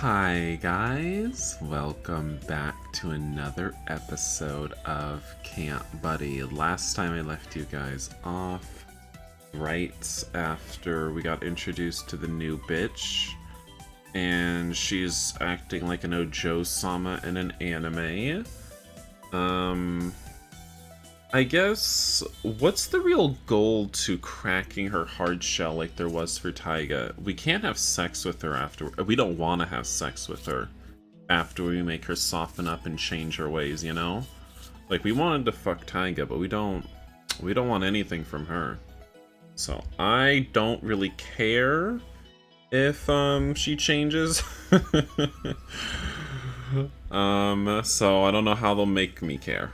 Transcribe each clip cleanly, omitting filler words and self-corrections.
Hi guys, welcome back to another episode of Camp Buddy. Last time I left you guys off right after we got introduced to the new bitch, and she's acting like an Ojo-sama in an anime. I guess, what's the real goal to cracking her hard shell like there was for Taiga? We can't have sex with her after. We don't want to have sex with her after we make her soften up and change her ways, you know? Like, we wanted to fuck Taiga, but we don't want anything from her. So, I don't really care if, she changes. So I don't know how they'll make me care.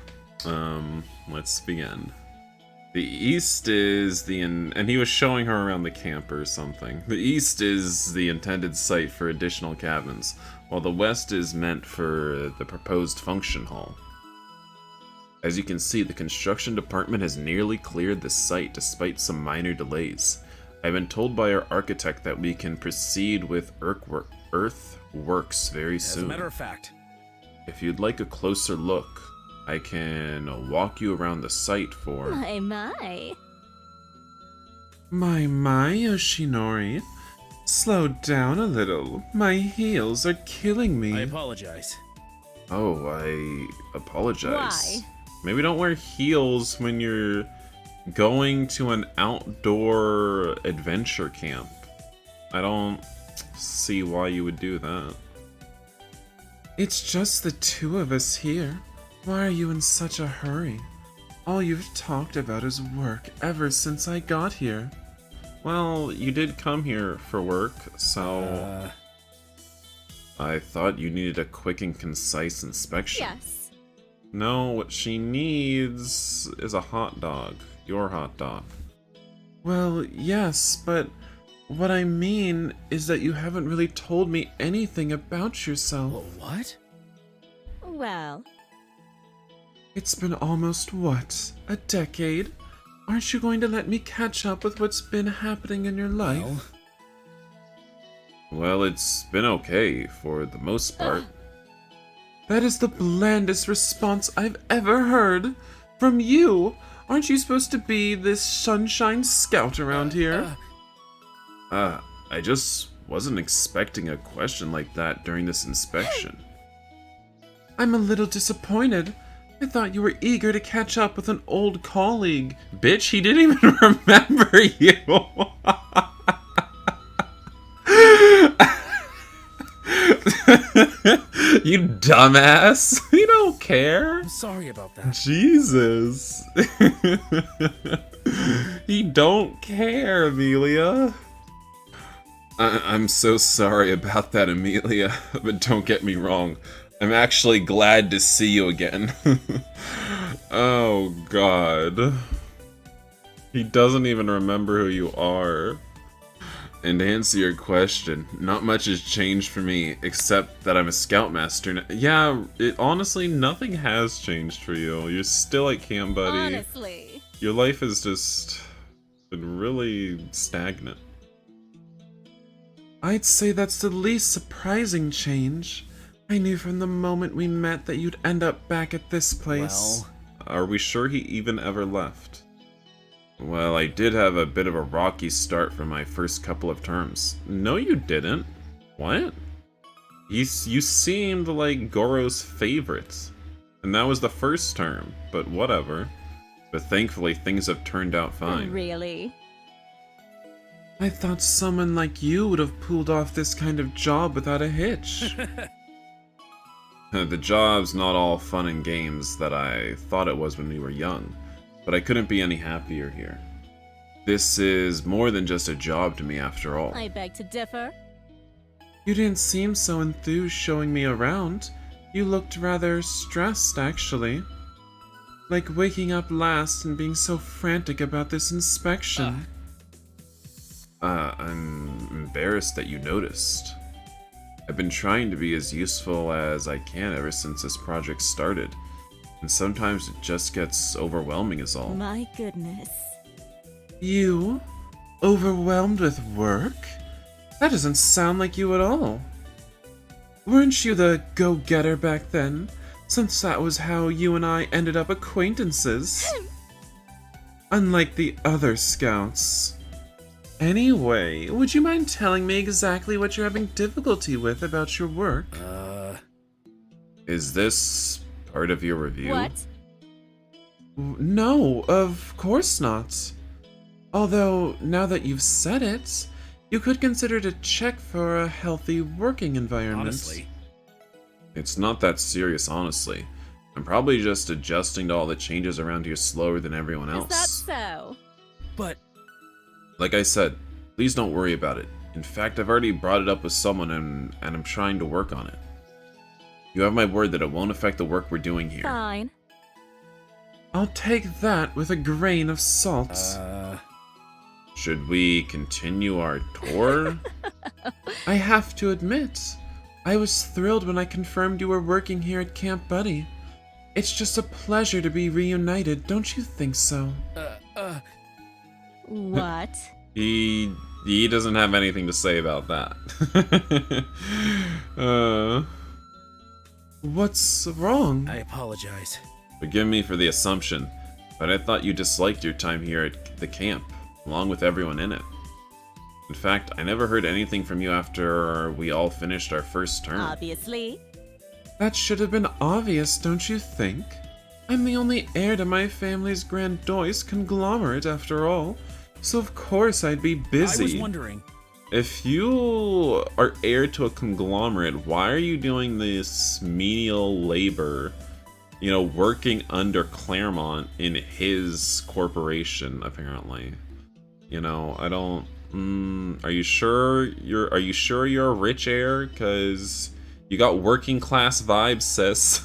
Let's begin. The east is and he was showing her around the camp or something. The east is the intended site for additional cabins, while the west is meant for the proposed function hall. As you can see, the construction department has nearly cleared the site despite some minor delays. I've been told by our architect that we can proceed with earthworks very soon. As a matter of fact. If you'd like a closer look, I can walk you around the site for... My. My, Yoshinori. Slow down a little. My heels are killing me. I apologize. Oh, I apologize. Why? Maybe don't wear heels when you're going to an outdoor adventure camp. I don't see why you would do that. It's just the two of us here. Why are you in such a hurry? All you've talked about is work ever since I got here. Well, you did come here for work, so... I thought you needed a quick and concise inspection. Yes. No, what she needs is a hot dog. Your hot dog. Well, yes, but what I mean is that you haven't really told me anything about yourself. Whoa, what? Well, It's been almost, what, a decade? Aren't you going to let me catch up with what's been happening in your life? Well, it's been okay, for the most part. That is the blandest response I've ever heard. From you! Aren't you supposed to be this sunshine scout around here? I just wasn't expecting a question like that during this inspection. I'm a little disappointed. I thought you were eager to catch up with an old colleague. Bitch, he didn't even remember you. You dumbass. You don't care. I'm sorry about that. Jesus. He don't care, Amelia. I'm so sorry about that, Amelia, but don't get me wrong. I'm actually glad to see you again. Oh, God. He doesn't even remember who you are. And to answer your question, not much has changed for me, except that I'm a Scoutmaster now. Yeah, honestly, nothing has changed for you. You're still at Camp Buddy. honestly. Your life has just been really stagnant. I'd say that's the least surprising change. I knew from the moment we met that you'd end up back at this place. Well, are we sure he even ever left? Well, I did have a bit of a rocky start for my first couple of terms. No, you didn't. What? You seemed like Goro's favorite. And that was the first term, but whatever. But thankfully, things have turned out fine. Really? I thought someone like you would have pulled off this kind of job without a hitch. The job's not all fun and games that I thought it was when we were young, but I couldn't be any happier here. This is more than just a job to me after all. I beg to differ. You didn't seem so enthused showing me around. You looked rather stressed, actually. Like waking up last and being so frantic about this inspection. I'm embarrassed that you noticed. I've been trying to be as useful as I can ever since this project started, and sometimes it just gets overwhelming is all. My goodness. You? Overwhelmed with work? That doesn't sound like you at all. Weren't you the go-getter back then? Since that was how you and I ended up acquaintances. Unlike the other scouts. Anyway, would you mind telling me exactly what you're having difficulty with about your work? Is this part of your review? What? No, of course not. Although, now that you've said it, you could consider to check for a healthy working environment. Honestly. It's not that serious, honestly. I'm probably just adjusting to all the changes around here slower than everyone else. Is that so? But Like I said, please don't worry about it. In fact, I've already brought it up with someone and I'm trying to work on it. You have my word that it won't affect the work we're doing here. Fine. I'll take that with a grain of salt. Should we continue our tour? I have to admit, I was thrilled when I confirmed you were working here at Camp Buddy. It's just a pleasure to be reunited, don't you think so? What? He doesn't have anything to say about that. What's wrong? I apologize. Forgive me for the assumption, but I thought you disliked your time here at the camp, along with everyone in it. In fact, I never heard anything from you after we all finished our first term. Obviously. That should have been obvious, don't you think? I'm the only heir to my family's grandiose conglomerate, after all, so of course I'd be busy. I was wondering. If you are heir to a conglomerate, why are you doing this menial labor, working under Claremont in his corporation, apparently? I don't... are you sure you're a rich heir? 'Cause you got working class vibes, sis.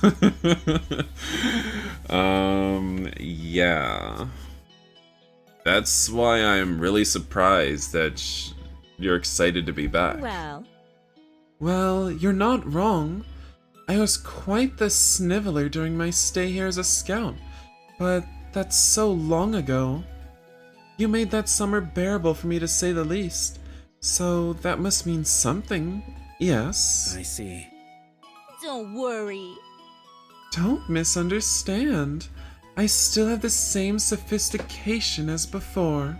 Yeah. That's why I'm really surprised that you're excited to be back. Well, you're not wrong. I was quite the sniveler during my stay here as a scout, but that's so long ago. You made that summer bearable for me, to say the least, so that must mean something, yes? I see. Don't worry. Don't misunderstand. I still have the same sophistication as before.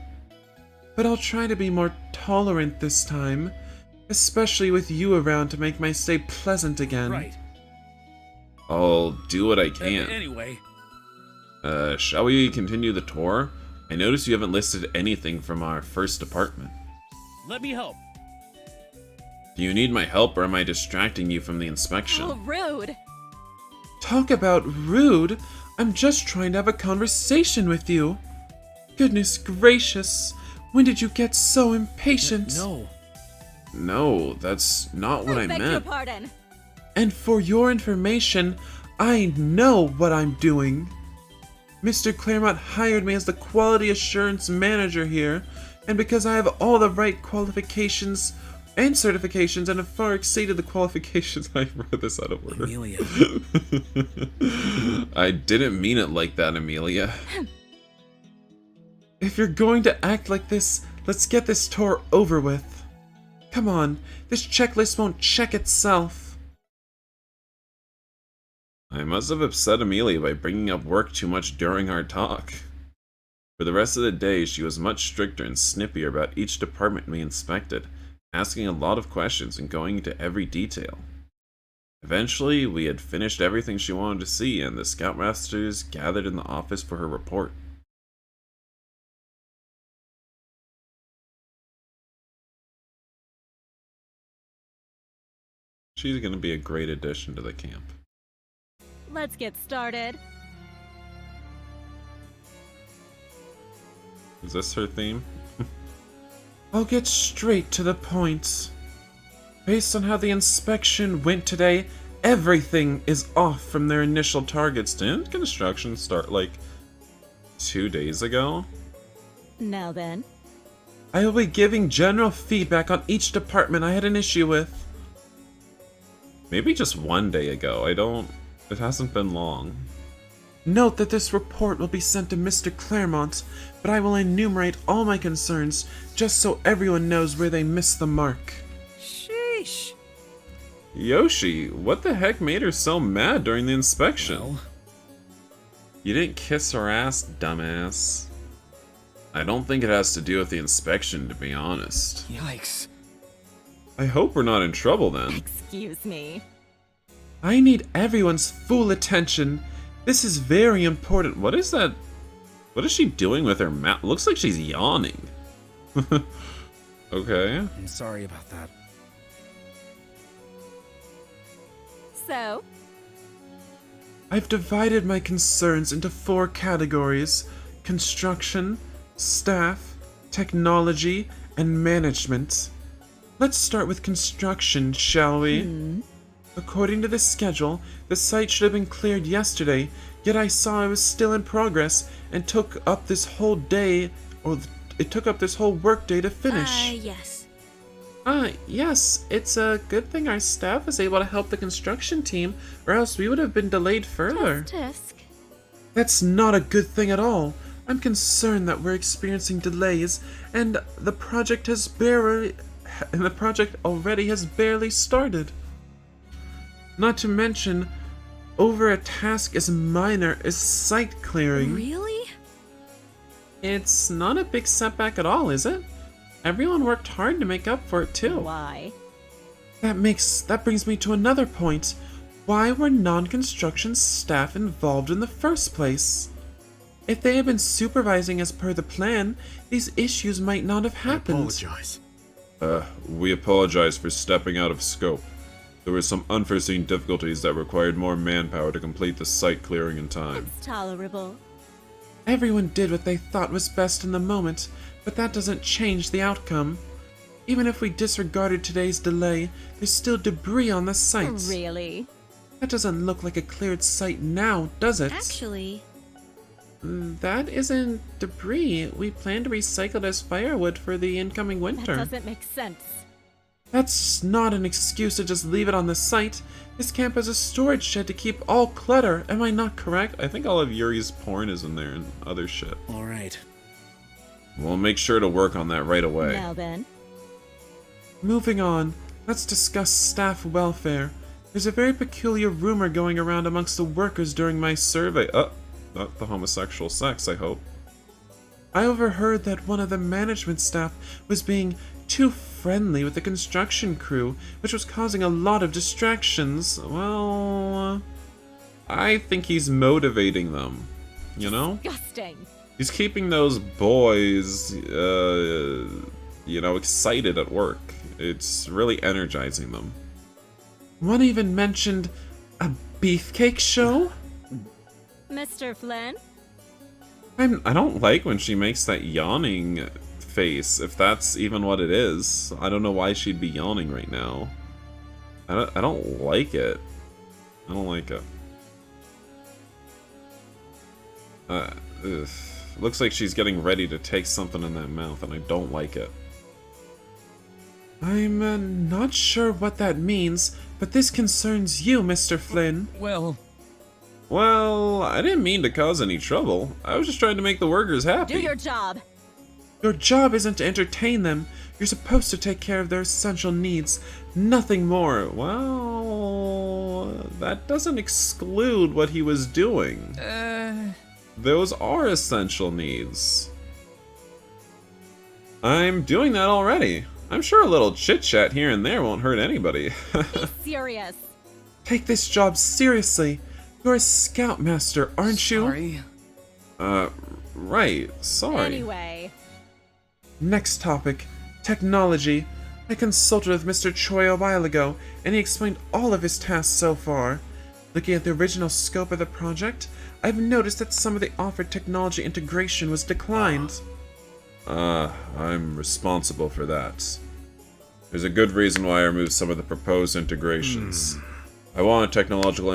But I'll try to be more tolerant this time, especially with you around to make my stay pleasant again. Right. I'll do what I can. Anyway. Shall we continue the tour? I noticed you haven't listed anything from our first department. Let me help. Do you need my help, or am I distracting you from the inspection? Oh, rude. Talk about rude! I'm just trying to have a conversation with you. Goodness gracious, when did you get so impatient? No, that's not what I beg meant. your pardon. And for your information, I know what I'm doing. Mr. Claremont hired me as the quality assurance manager here, and because I have all the right qualifications and certifications and have far exceeded the qualifications, I read this out of order. Amelia. I didn't mean it like that, Amelia. If you're going to act like this, let's get this tour over with. Come on, this checklist won't check itself. I must have upset Amelia by bringing up work too much during our talk. For the rest of the day, she was much stricter and snippier about each department we inspected, asking a lot of questions and going into every detail. Eventually, we had finished everything she wanted to see, and the Scoutmasters gathered in the office for her report. She's going to be a great addition to the camp. Let's get started. Is this her theme? I'll get straight to the point. Based on how the inspection went today, everything is off from their initial targets. Didn't construction start like 2 days ago? Now then. I will be giving general feedback on each department I had an issue with. Maybe just 1 day ago. It hasn't been long. Note that this report will be sent to Mr. Claremont, but I will enumerate all my concerns just so everyone knows where they missed the mark. Sheesh. Yoshi, what the heck made her so mad during the inspection? Well, You didn't kiss her ass, dumbass. I don't think it has to do with the inspection, to be honest. yikes. I hope we're not in trouble then. Excuse me. I need everyone's full attention. This is very important. What is that? What is she doing with her mouth? Looks like she's yawning. Okay. I'm sorry about that. So, I've divided my concerns into 4 categories: construction, staff, technology, and management. Let's start with construction, shall we? According to the schedule, the site should have been cleared yesterday, yet I saw it was still in progress and took up this whole day, or it took up this whole workday to finish. yes. Yes, it's a good thing our staff was able to help the construction team, or else we would have been delayed further. Tisk. That's not a good thing at all. I'm concerned that we're experiencing delays, and the project already has barely started. Not to mention, over a task as minor as site clearing. Really? It's not a big setback at all, is it? Everyone worked hard to make up for it too. Why? That brings me to another point. Why were non-construction staff involved in the first place? If they had been supervising as per the plan, these issues might not have happened. I apologize. We apologize for stepping out of scope. There were some unforeseen difficulties that required more manpower to complete the site clearing in time. It's tolerable. Everyone did what they thought was best in the moment, but that doesn't change the outcome. Even if we disregarded today's delay, there's still debris on the site. Really? That doesn't look like a cleared site now, does it? Actually, That isn't debris. We plan to recycle it as firewood for the incoming that winter. doesn't make sense. That's not an excuse to just leave it on the site. This camp has a storage shed to keep all clutter. Am I not correct? I think all of Yuri's porn is in there and other shit. Alright. We'll make sure to work on that right away. Now then. Moving on, let's discuss staff welfare. There's a very peculiar rumor going around amongst the workers during my survey. Not the homosexual sex, I hope. I overheard that one of the management staff was being too friendly with the construction crew, which was causing a lot of distractions. Well, I think he's motivating them, you know? Disgusting. He's keeping those boys, excited at work. It's really energizing them. One even mentioned a beefcake show? Mr. Flynn? I don't like when she makes that yawning face, if that's even what it is. I don't know why she'd be yawning right now. I don't like it. I don't like it. Looks like she's getting ready to take something in that mouth, and I don't like it. I'm not sure what that means, but this concerns you, Mr. Flynn. Well, I didn't mean to cause any trouble. I was just trying to make the workers happy. Do your job. Your job isn't to entertain them. You're supposed to take care of their essential needs. Nothing more. Well, that doesn't exclude what he was doing. Those are essential needs. I'm doing that already. I'm sure a little chit-chat here and there won't hurt anybody. Be serious. Take this job seriously. You're a Scoutmaster, aren't you? Sorry. Right. Sorry. Anyway. Next topic. Technology. I consulted with Mr. Choi a while ago, and he explained all of his tasks so far. Looking at the original scope of the project, I've noticed that some of the offered technology integration was declined. I'm responsible for that. There's a good reason why I removed some of the proposed integrations. I wanted technological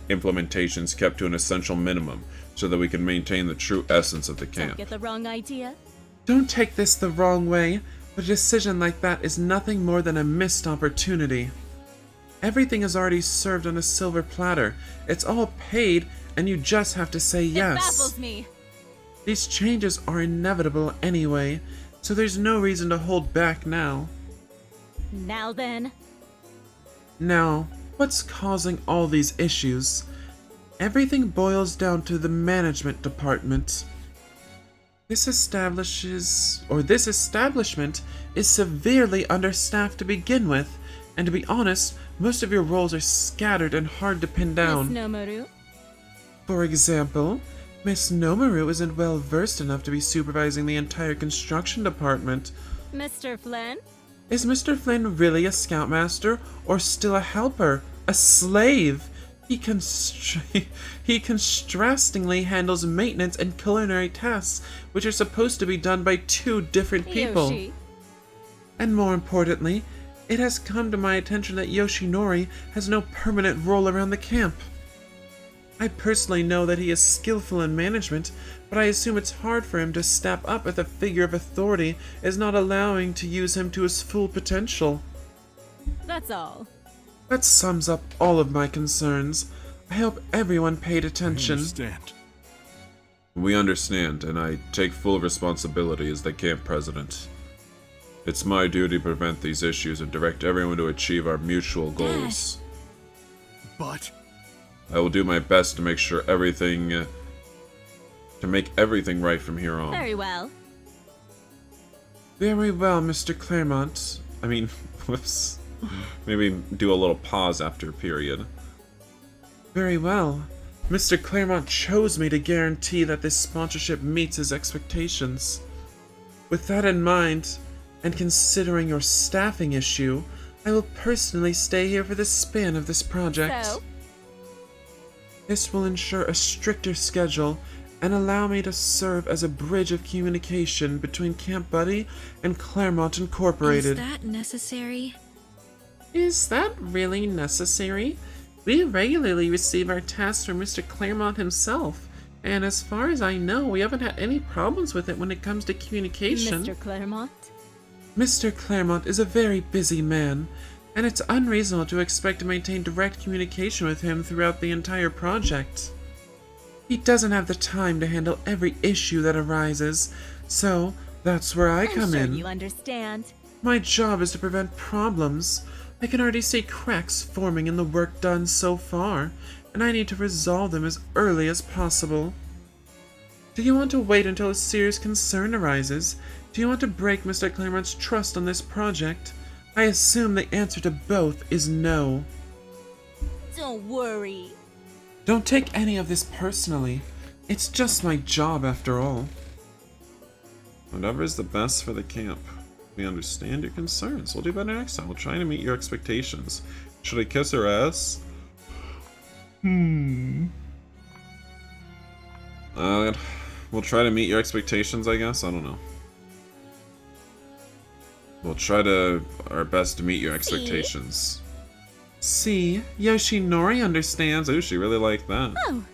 implementations kept to an essential minimum, so that we can maintain the true essence of the camp. Don't get the wrong idea. Don't take this the wrong way, but a decision like that is nothing more than a missed opportunity. Everything is already served on a silver platter. It's all paid, and you just have to say yes. It baffles me. These changes are inevitable anyway, so there's no reason to hold back now. Now then. Now, what's causing all these issues? Everything boils down to the management department. This establishment is severely understaffed to begin with, and to be honest, most of your roles are scattered and hard to pin down. Miss Nomaru? For example, Miss Nomaru isn't well versed enough to be supervising the entire construction department. Mr. Flynn? Is Mr. Flynn really a scoutmaster, or still a helper? A slave? He contrastingly handles maintenance and culinary tasks, which are supposed to be done by two different people. Yoshi? And more importantly, it has come to my attention that Yoshinori has no permanent role around the camp. I personally know that he is skillful in management, but I assume it's hard for him to step up if the figure of authority is not allowing to use him to his full potential. That's all. That sums up all of my concerns. I hope everyone paid attention. We understand, and I take full responsibility as the camp president. It's my duty to prevent these issues and direct everyone to achieve our mutual goals. But I will do my best to make sure everything right from here on. Very well. Very well, Mr. Claremont. I mean, whoops. Maybe do a little pause after period. Very well. Mr. Claremont chose me to guarantee that this sponsorship meets his expectations. With that in mind, and considering your staffing issue, I will personally stay here for the span of this project. So? This will ensure a stricter schedule and allow me to serve as a bridge of communication between Camp Buddy and Claremont Incorporated. Is that necessary? Is that really necessary? We regularly receive our tasks from Mr. Claremont himself, and as far as I know, we haven't had any problems with it when it comes to communication. Mr. Claremont? Mr. Claremont is a very busy man, and it's unreasonable to expect to maintain direct communication with him throughout the entire project. He doesn't have the time to handle every issue that arises, so that's where I come I'm sure in. you understand. My job is to prevent problems. I can already see cracks forming in the work done so far, and I need to resolve them as early as possible. Do you want to wait until a serious concern arises? Do you want to break Mr. Claremont's trust on this project? I assume the answer to both is no. Don't worry. Don't take any of this personally. It's just my job after all. Whatever is the best for the camp. We understand your concerns. We'll do better next time. We'll try to meet your expectations. Should I kiss her ass? We'll try to meet your expectations, I guess? I don't know. We'll try our best to meet your expectations. See, Yoshinori understands. Ooh, she really liked that. Oh,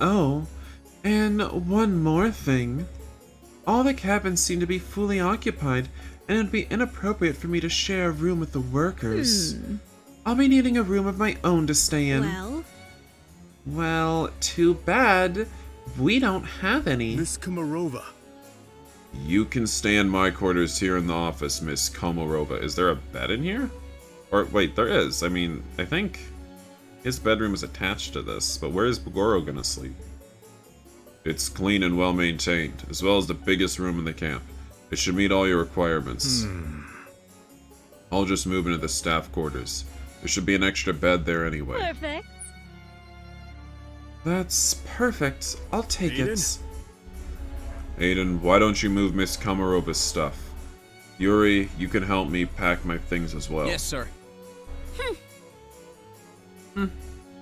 Oh, and one more thing. All the cabins seem to be fully occupied, and it would be inappropriate for me to share a room with the workers. I'll be needing a room of my own to stay in. Well, too bad. We don't have any. Miss Komarova. You can stay in my quarters here in the office, Miss Komorova. Is there a bed in here? Or, wait, there is. I mean, I think his bedroom is attached to this, but where is Goro gonna sleep? It's clean and well maintained, as well as the biggest room in the camp. It should meet all your requirements. I'll just move into the staff quarters. There should be an extra bed there anyway. perfect. That's perfect. I'll take it. Aiden, why don't you move Miss Komarova's stuff? Yuri, you can help me pack my things as well. Yes, sir.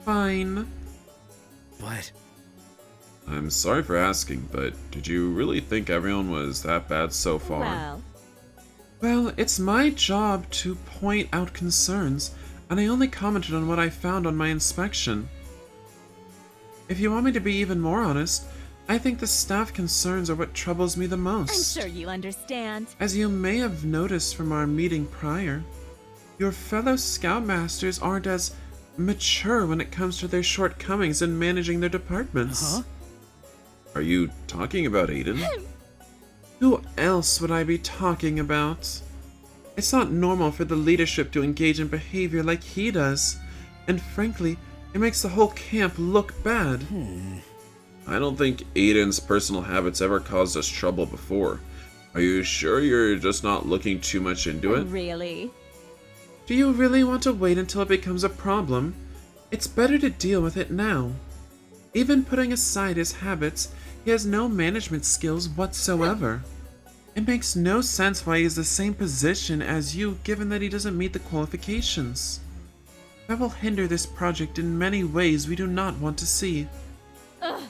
Fine. What? I'm sorry for asking, but did you really think everyone was that bad so far? Well, Well, it's my job to point out concerns, and I only commented on what I found on my inspection. If you want me to be even more honest, I think the staff concerns are what troubles me the I'm most. sure you understand. As you may have noticed from our meeting prior, your fellow Scoutmasters aren't as mature when it comes to their shortcomings in managing their departments. Huh? Are you talking about Aiden? Who else would I be talking about? It's not normal for the leadership to engage in behavior like he does, and frankly, it makes the whole camp look bad. I don't think Aiden's personal habits ever caused us trouble before. Are you sure you're just not looking too much into it? Really? Do you really want to wait until it becomes a problem? It's better to deal with it now. Even putting aside his habits, he has no management skills whatsoever. It makes no sense why he is the same position as you, given that he doesn't meet the qualifications. That will hinder this project in many ways we do not want to see. Ugh.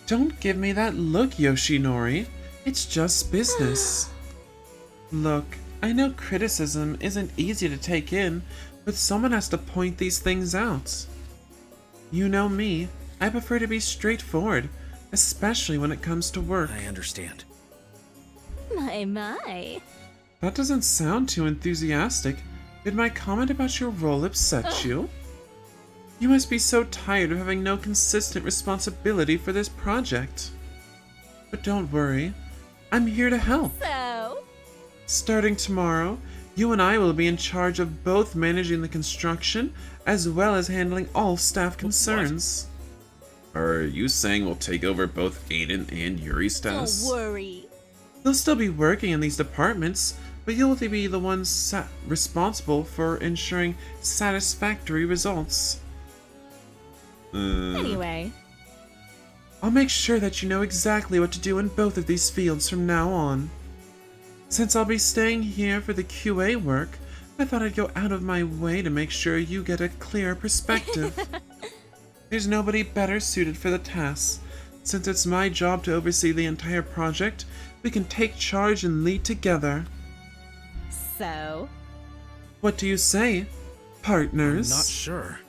Don't give me that look, Yoshinori. It's just business. Look, I know criticism isn't easy to take in, but someone has to point these things out. You know me, I prefer to be straightforward, especially when it comes to work. I understand. My. That doesn't sound too enthusiastic. Did my comment about your role upset you? You must be so tired of having no consistent responsibility for this project. But don't worry, I'm here to help. So? Starting tomorrow, you and I will be in charge of both managing the construction as well as handling all staff concerns. Are you saying we'll take over both Aiden and Yuri's tasks? Don't worry. They'll still be working in these departments, but you'll be the ones responsible for ensuring satisfactory results. Anyway. I'll make sure that you know exactly what to do in both of these fields from now on. Since I'll be staying here for the QA work, I thought I'd go out of my way to make sure you get a clear perspective. There's nobody better suited for the task. Since it's my job to oversee the entire project, we can take charge and lead together. So? What do you say, partners? I'm not sure.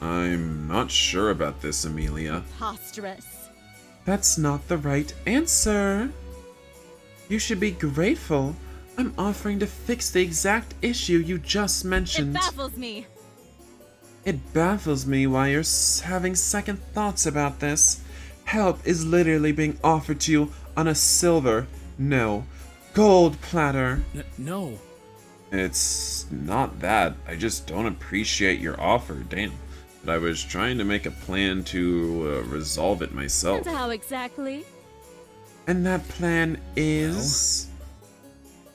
I'm not sure about this, Amelia. Preposterous. That's not the right answer. You should be grateful. I'm offering to fix the exact issue you just mentioned. It baffles me. It baffles me why you're having second thoughts about this. Help is literally being offered to you on a silver, no, gold platter. No. It's not that. I just don't appreciate your offer, damn. But I was trying to make a plan to resolve it myself. And how exactly? And that plan is...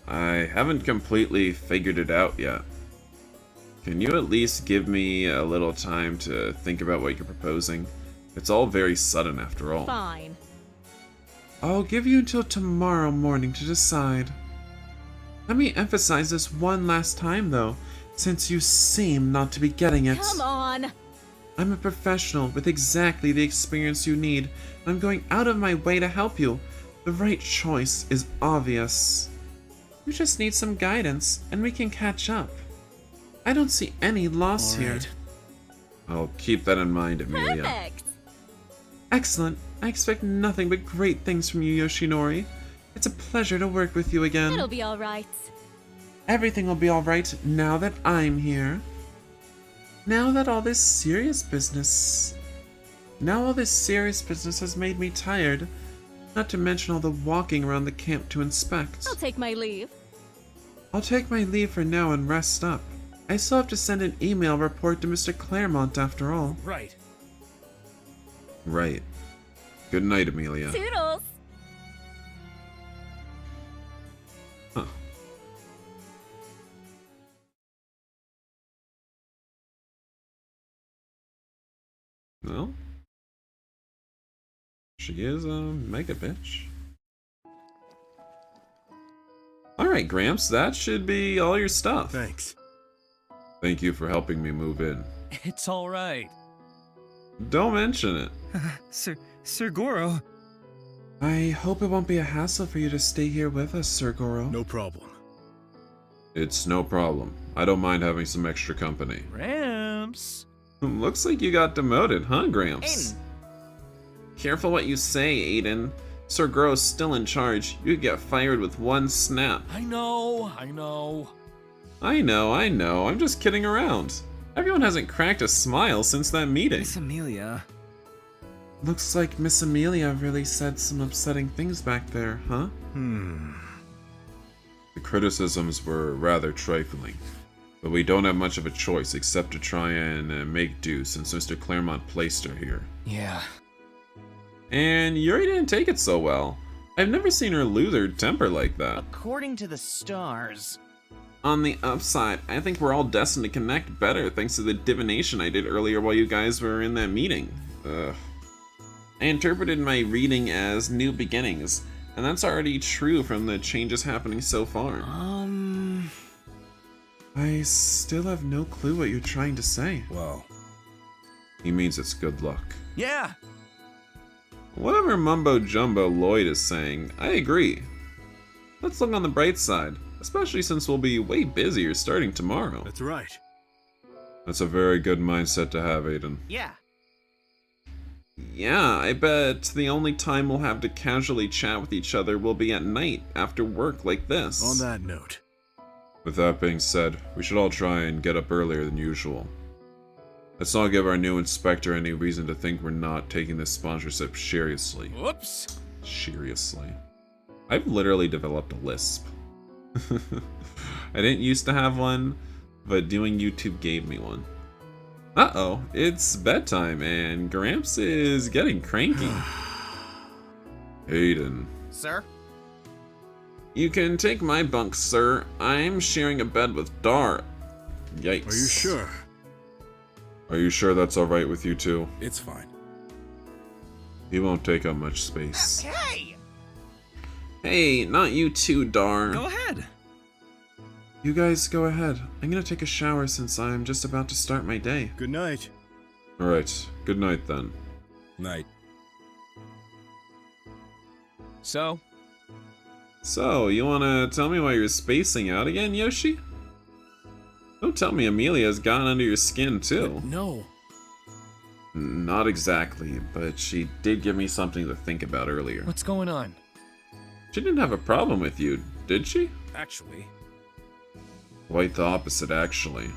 I haven't completely figured it out yet. Can you at least give me a little time to think about what you're proposing? It's all very sudden after all. Fine. I'll give you until tomorrow morning to decide. Let me emphasize this one last time though, since you seem not to be getting it. Come on. I'm a professional with exactly the experience you need, and I'm going out of my way to help you. The right choice is obvious. You just need some guidance, and we can catch up. I don't see any loss All here. right. I'll keep that in mind, Amelia. Perfect. Excellent. I expect nothing but great things from you, Yoshinori. It's a pleasure to work with you again. It'll be alright. Everything will be alright now that I'm here. Now all this serious business has made me tired. Not to mention all the walking around the camp to inspect. I'll take my leave. I'll take my leave for now and rest up. I still have to send an email report to Mr. Claremont after all. Right. Right. Good night, Amelia. Toodles. Huh. Well, she is a mega bitch. Alright, Gramps, that should be all your stuff. Thanks. Thank you for helping me move in. It's all right. Don't mention it. Sir Goro. I hope it won't be a hassle for you to stay here with us, Sir Goro. No problem. It's no problem. I don't mind having some extra company. Gramps. Looks like you got demoted, huh, Gramps? Aiden. Careful what you say, Aiden. Sir Goro's still in charge. You could get fired with one snap. I know. I know. I'm just kidding around. Everyone hasn't cracked a smile since that meeting. Miss Amelia. Looks like Miss Amelia really said some upsetting things back there, huh? The criticisms were rather trifling, but we don't have much of a choice except to try and make do since Mr. Claremont placed her here. Yeah. And Yuri didn't take it so well. I've never seen her lose her temper like that. According to the stars. On the upside, I think we're all destined to connect better thanks to the divination I did earlier while you guys were in that meeting. Ugh. I interpreted my reading as new beginnings, and that's already true from the changes happening so far. I still have no clue what you're trying to say. Well, He means it's good luck. Yeah. Whatever mumbo jumbo Lloyd is saying, I agree. Let's look on the bright side, especially since we'll be way busier starting tomorrow. that's right. That's a very good mindset to have, Aiden. Yeah. Yeah, I bet the only time we'll have to casually chat with each other will be at night after work like this. On that note, With that being said, we should all try and get up earlier than usual. Let's not give our new inspector any reason to think we're not taking this sponsorship seriously. Whoops. Seriously. I've literally developed a lisp. I didn't used to have one, but doing YouTube gave me one. Uh-oh, it's bedtime and Gramps is getting cranky. Aiden. Sir? You can take my bunk, sir. I'm sharing a bed with Dar. Yikes. are you sure? Are you sure that's alright with you two? It's fine. He won't take up much space. Hey! Hey, not you too, Dar. Go ahead. You guys go ahead. I'm gonna take a shower since I'm just about to start my day. Good night. Alright, good night then. Night. So, So, you wanna tell me why you're spacing out again, Yoshi? Don't tell me Amelia's gotten under your skin too. No. Not exactly, but she did give me something to think about earlier. what's going on? She didn't have a problem with you, did she? Actually, Quite the opposite, actually.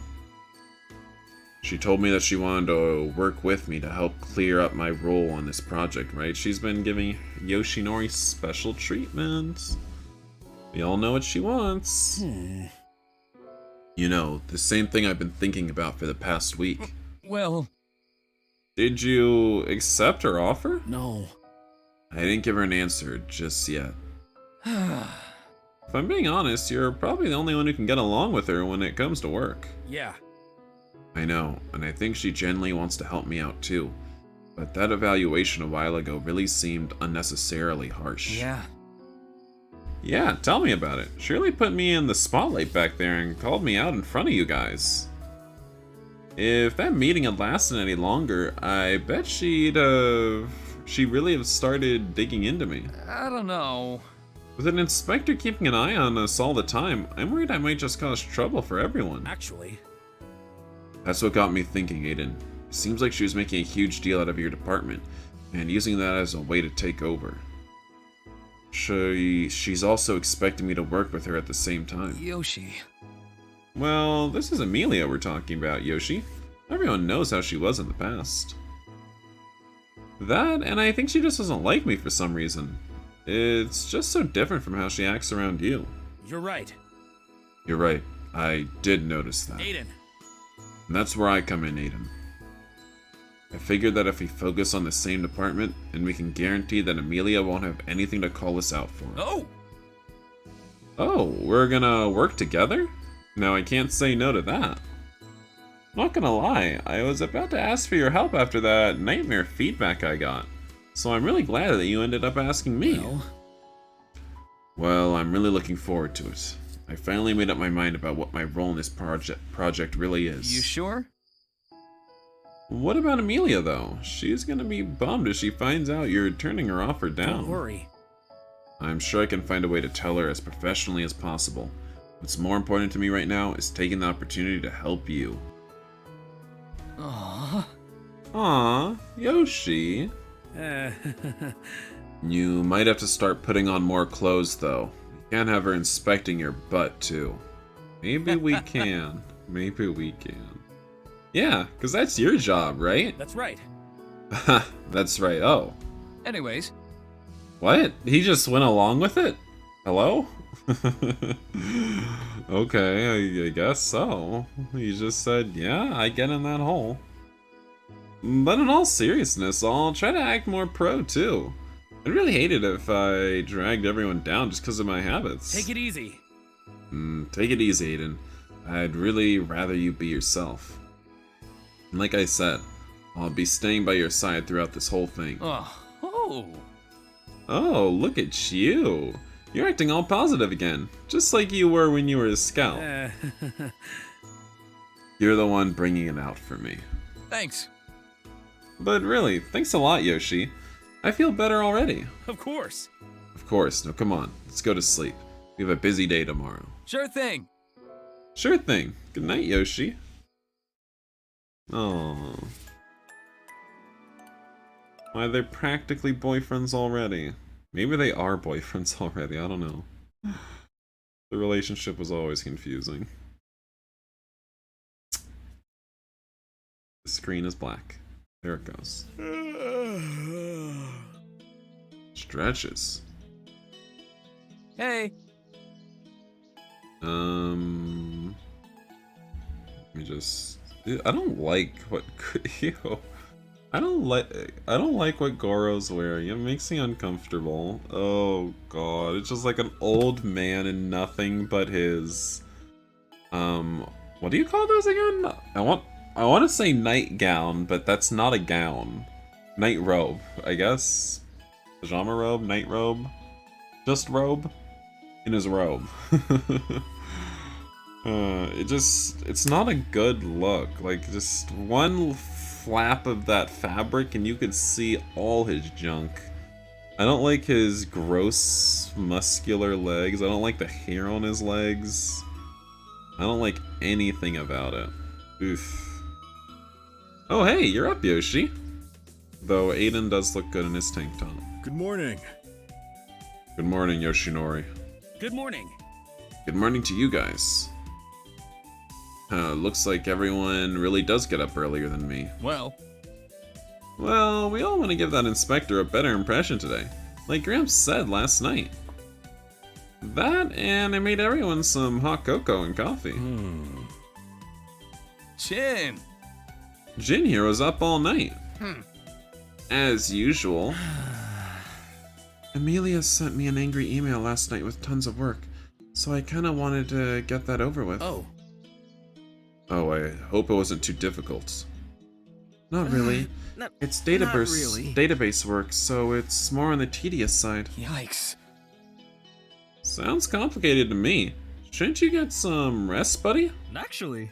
She told me that she wanted to work with me to help clear up my role on this project, right? She's been giving Yoshinori special treatment. We all know what she wants. You know, the same thing I've been thinking about for the past week. Well, Did you accept her offer? no. I didn't give her an answer just yet. If I'm being honest, you're probably the only one who can get along with her when it comes to work. Yeah. I know, and I think she genuinely wants to help me out too. But that evaluation a while ago really seemed unnecessarily harsh. yeah. Yeah, tell me about it. Shirley put me in the spotlight back there and called me out in front of you guys. If that meeting had lasted any longer, I bet she really have started digging into me. I don't know. With an inspector keeping an eye on us all the time, I'm worried I might just cause trouble for everyone. Actually, That's what got me thinking, Aiden. It seems like she was making a huge deal out of your department, and using that as a way to take over. She's also expecting me to work with her at the same time. Yoshi. Well, this is Amelia we're talking about, Yoshi. Everyone knows how she was in the past. That, and I think she just doesn't like me for some reason. It's just so different from how she acts around you. you're right. You're right, I did notice that. Aiden. And that's where I come in, Aiden. I figured that if we focus on the same department, then we can guarantee that Amelia won't have anything to call us out for. Oh! Oh, we're gonna work together? Now I can't say no to that. Not gonna lie, I was about to ask for your help after that nightmare feedback I got. So I'm really glad that you ended up asking me. Well, I'm really looking forward to it. I finally made up my mind about what my role in this project really is. You sure? What about Amelia, though? She's gonna be bummed if she finds out you're turning her offer down. Don't worry. I'm sure I can find a way to tell her as professionally as possible. What's more important to me right now is taking the opportunity to help you. Aww. Aw, Yoshi. You might have to start putting on more clothes, though. You can't have her inspecting your butt, too. Maybe we can. Maybe we can. Yeah, because that's your job, right? That's right. That's right. Oh. Anyways, What? He just went along with it? Hello? Okay, I guess so. You just said, yeah, I get in that hole. But in all seriousness, I'll try to act more pro too. I'd really hate it if I dragged everyone down just because of my habits. Take it easy. Take it easy, Aiden. I'd really rather you be yourself. And like I said, I'll be staying by your side throughout this whole thing. Oh. Oh, look at you. You're acting all positive again, just like you were when you were a scout. You're the one bringing it out for me. Thanks. But really, thanks a lot, Yoshi. I feel better already. Of course. Of course, now come on, let's go to sleep. We have a busy day tomorrow. Sure thing. Sure thing. Good night, Yoshi. Oh. Why, they're practically boyfriends already. Maybe they are boyfriends already, I don't know. The relationship was always confusing. The screen is black. There it goes. Stretches. Hey. Let me just... I don't like what... Ew. I don't like what Goro's wearing. It makes me uncomfortable. Oh god, it's just like an old man in nothing but his... what do you call those again? I want to say nightgown, but that's not a gown. Night robe, I guess. Pajama robe, night robe, just robe. In his robe. It's not a good look. Like, just one flap of that fabric and you could see all his junk. I don't like his gross, muscular legs. I don't like the hair on his legs. I don't like anything about it. Oof. Oh hey, you're up, Yoshi. Though Aiden does look good in his tank top. Good morning. Good morning, Yoshinori. Good morning. Good morning to you guys. Looks like everyone really does get up earlier than me. Well, we all want to give that inspector a better impression today, like Gramps said last night. That, and I made everyone some hot cocoa and coffee. Chin. Jin here was up all night. As usual. Amelias sent me an angry email last night with tons of work, so I kinda wanted to get that over with. Oh. Oh, I hope it wasn't too difficult. Not really. It's really. database work, so it's more on the tedious side. Yikes. Sounds complicated to me. Shouldn't you get some rest, buddy? Actually.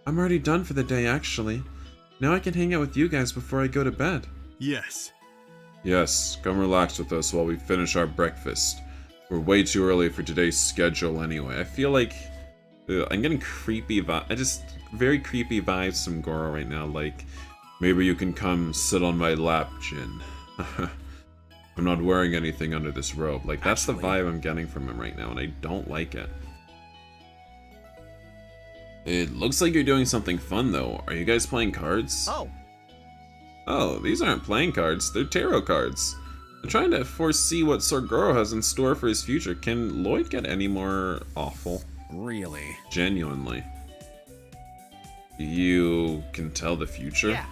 I'm already done for the day, actually. Now I can hang out with you guys before I go to bed. Yes. Yes, come relax with us while we finish our breakfast. We're way too early for today's schedule anyway. I feel like I'm getting creepy very creepy vibes from Goro right now, like, maybe you can come sit on my lap, Jin. I'm not wearing anything under this robe. Like, that's the vibe I'm getting from him right now, and I don't like it. It looks like you're doing something fun, though. Are you guys playing cards? Oh, these aren't playing cards, they're tarot cards. I'm trying to foresee what Sir Goro has in store for his future. Can Lloyd get any more awful? Really? Genuinely. You can tell the future? Yeah.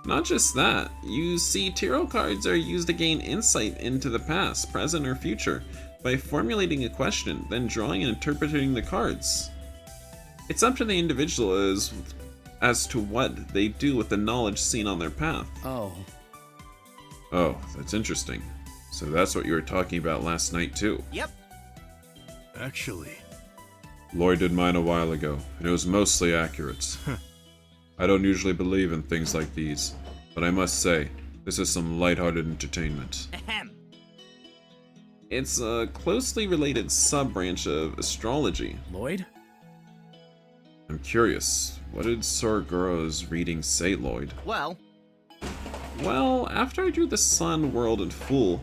Not just that, you see tarot cards are used to gain insight into the past, present, or future by formulating a question, then drawing and interpreting the cards. It's up to the individual as to what they do with the knowledge seen on their path. Oh. Oh, that's interesting. So that's what you were talking about last night too. Yep. Actually. Lloyd did mine a while ago, and it was mostly accurate. I don't usually believe in things like these, but I must say, this is some lighthearted entertainment. Ahem. It's a closely related sub-branch of astrology. Lloyd? I'm curious, what did Sir Goro's reading say, Lloyd? Well, After I drew the Sun, World, and Fool,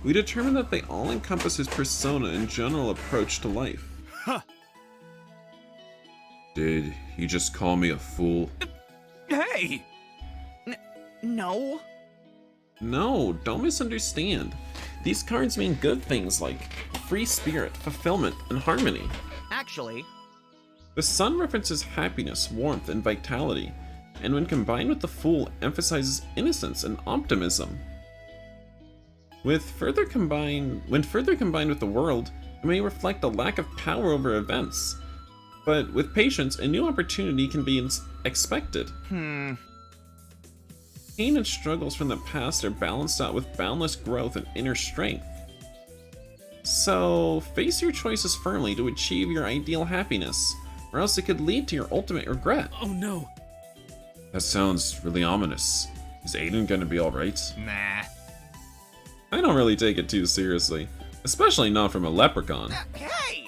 we determined that they all encompass his persona and general approach to life. Huh. Did he just call me a fool? Hey! no. No, don't misunderstand. These cards mean good things like free spirit, fulfillment, and harmony. Actually, The sun references happiness, warmth, and vitality, and when combined with the Fool, emphasizes innocence and optimism. When further combined with the World, it may reflect a lack of power over events, but with patience, a new opportunity can be expected. Pain and struggles from the past are balanced out with boundless growth and inner strength. So, face your choices firmly to achieve your ideal happiness, or else it could lead to your ultimate regret. Oh no. That sounds really ominous. Is Aiden gonna be alright? nah. I don't really take it too seriously, especially not from a leprechaun. Hey!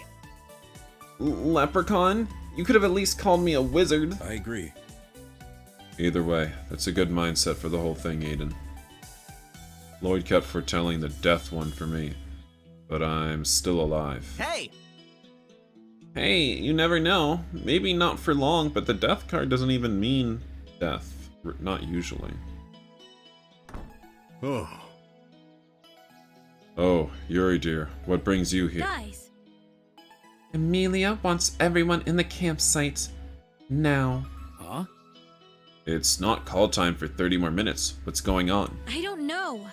Leprechaun? You could have at least called me a wizard. I agree. Either way, that's a good mindset for the whole thing, Aiden. Lloyd kept foretelling the death one for me, but I'm still alive. Hey! Hey, you never know. Maybe not for long, but the death card doesn't even mean death. Not usually. Oh, Oh, Yuri dear, what brings you here? Guys, Amelia wants everyone in the campsite now. Huh? It's not call time for 30 more minutes. What's going on? I don't know.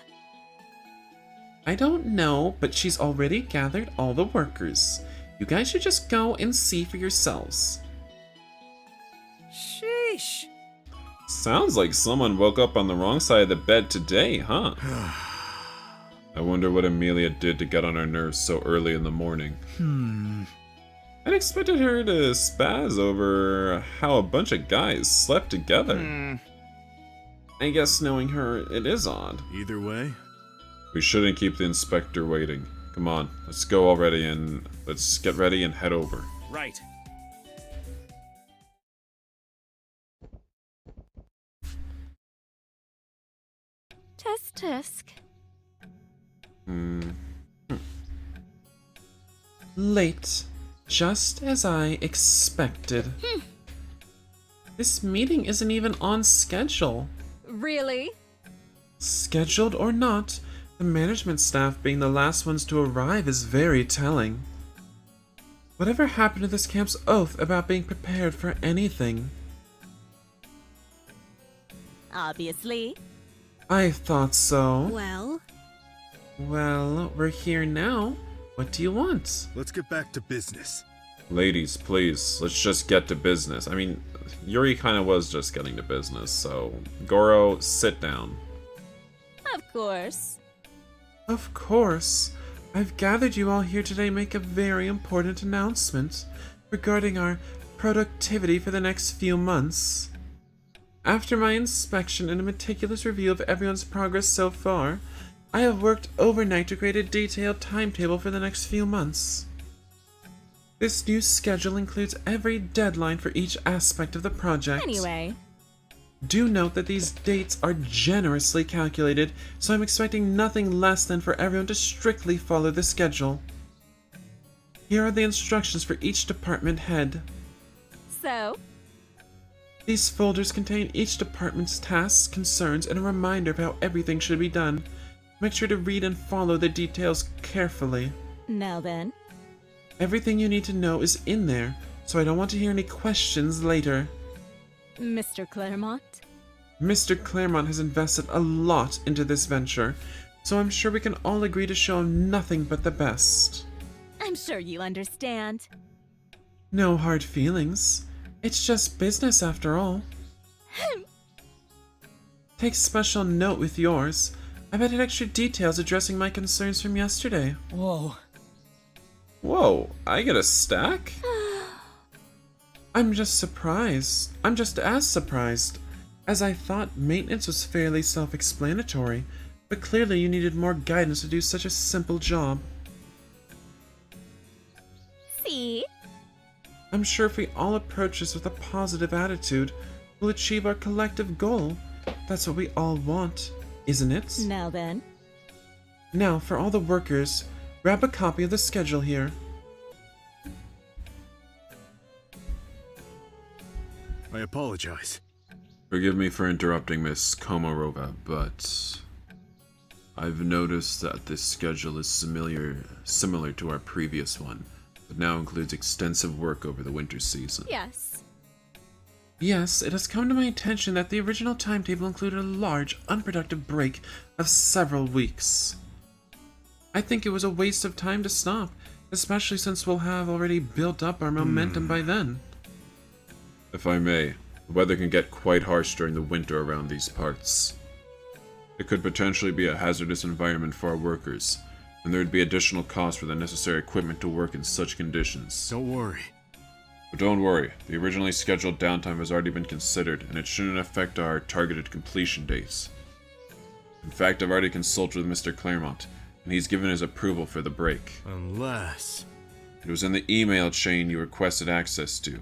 I don't know, but she's already gathered all the workers. You guys should just go and see for yourselves. Sheesh. Sounds like someone woke up on the wrong side of the bed today, huh? I wonder what Amelia did to get on our nerves so early in the morning. I'd expected her to spaz over how a bunch of guys slept together. I guess knowing her, it is odd. either way. We shouldn't keep the inspector waiting. Come on, let's go already and let's get ready and head over. Right. Tisk. Late, just as I expected. This meeting isn't even on schedule. Really? Scheduled or not, the management staff being the last ones to arrive is very telling. Whatever happened to this camp's oath about being prepared for anything? Obviously. I thought so. Well, We're here now. What do you want? Let's get back to business. Ladies, please, let's just get to business. I mean, Yuri kind of was just getting to business, so Goro, sit down. of course. Of course. I've gathered you all here today to make a very important announcement regarding our productivity for the next few months. After my inspection and a meticulous review of everyone's progress so far, I have worked overnight to create a detailed timetable for the next few months. This new schedule includes every deadline for each aspect of the project. Anyway, Do note that these dates are generously calculated, so I'm expecting nothing less than for everyone to strictly follow the schedule. Here are the instructions for each department head. so, These folders contain each department's tasks, concerns, and a reminder of how everything should be done. Make sure to read and follow the details carefully. now then. Everything you need to know is in there, so I don't want to hear any questions later. Mr. Claremont? Mr. Claremont has invested a lot into this venture, so I'm sure we can all agree to show him nothing but the best. I'm sure you understand. No hard feelings. It's just business after all. Take special note with yours. I've added extra details addressing my concerns from yesterday. Whoa. Whoa, I get a stack? I'm just surprised. I'm just as surprised, as I thought maintenance was fairly self-explanatory, but clearly you needed more guidance to do such a simple job. See? I'm sure if we all approach this with a positive attitude, we'll achieve our collective goal. That's what we all want, isn't it? Now then. Now, for all the workers, grab a copy of the schedule here. I apologize. Forgive me for interrupting Miss Komorova, but I've noticed that this schedule is similar to our previous one, but now includes extensive work over the winter season. Yes. Yes, it has come to my attention that the original timetable included a large, unproductive break of several weeks. I think it was a waste of time to stop, especially since we'll have already built up our momentum by then. If I may, the weather can get quite harsh during the winter around these parts. It could potentially be a hazardous environment for our workers, and there would be additional costs for the necessary equipment to work in such conditions. Don't worry. But don't worry, the originally scheduled downtime has already been considered, and it shouldn't affect our targeted completion dates. In fact, I've already consulted with Mr. Claremont, and he's given his approval for the break. Unless... It was in the email chain you requested access to.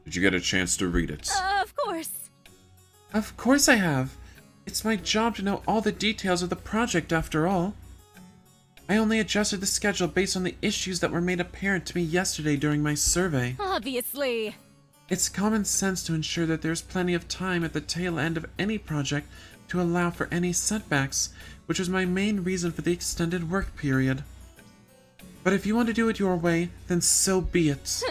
Did you get a chance to read it? Of course. Of course I have. It's my job to know all the details of the project after all. I only adjusted the schedule based on the issues that were made apparent to me yesterday during my survey. Obviously. It's common sense to ensure that there's plenty of time at the tail end of any project to allow for any setbacks, which was my main reason for the extended work period. But if you want to do it your way, then so be it.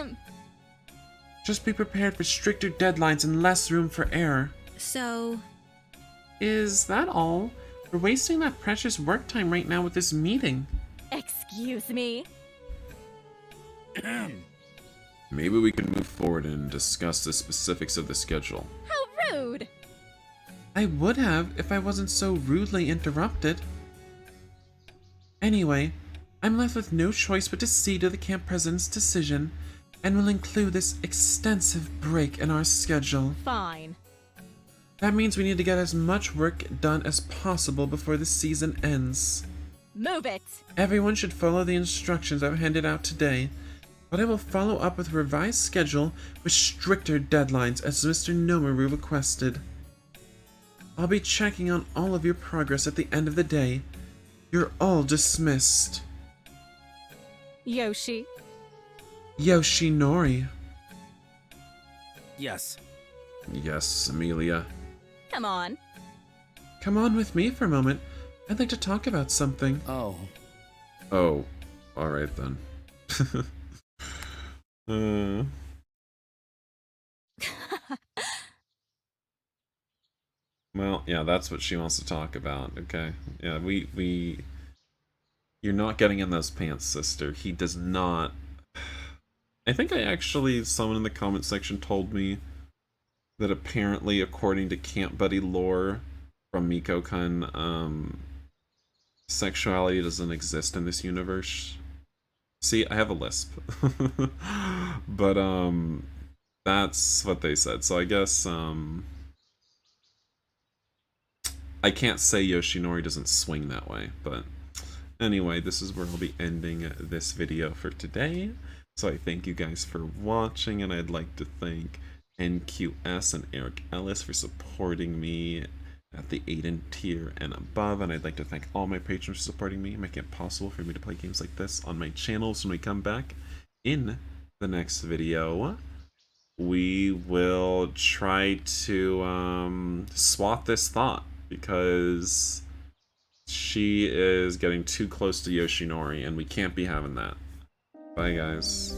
Just be prepared for stricter deadlines and less room for error. So... Is that all? We're wasting that precious work time right now with this meeting. Excuse me? Maybe we can move forward and discuss the specifics of the schedule. How rude! I would have if I wasn't so rudely interrupted. Anyway, I'm left with no choice but to cede to the camp president's decision, and will include this extensive break in our schedule. Fine. That means we need to get as much work done as possible before the season ends. Move it! Everyone should follow the instructions I've handed out today, but I will follow up with a revised schedule with stricter deadlines as Mr. Nomaru requested. I'll be checking on all of your progress at the end of the day. You're all dismissed. Yoshi. Yoshinori. Yes. Yes, Amelia. Come on. Come on with me for a moment. I'd like to talk about something. Oh. Oh, alright then. Well, yeah, that's what she wants to talk about, okay? Yeah, You're not getting in those pants, sister. He does not... I think someone in the comment section told me that apparently, according to Camp Buddy lore from Miko-kun, sexuality doesn't exist in this universe. See, I have a lisp. But, that's what they said. So I guess, I can't say Yoshinori doesn't swing that way, but anyway, this is where I'll be ending this video for today. So I thank you guys for watching, and I'd like to thank NQS and Eric Ellis for supporting me at the Aiden tier and above, and I'd like to thank all my patrons for supporting me, making it possible for me to play games like this on my channels. When we come back in the next video, we will try to swat this thought, because she is getting too close to Yoshinori, and we can't be having that. Bye, guys.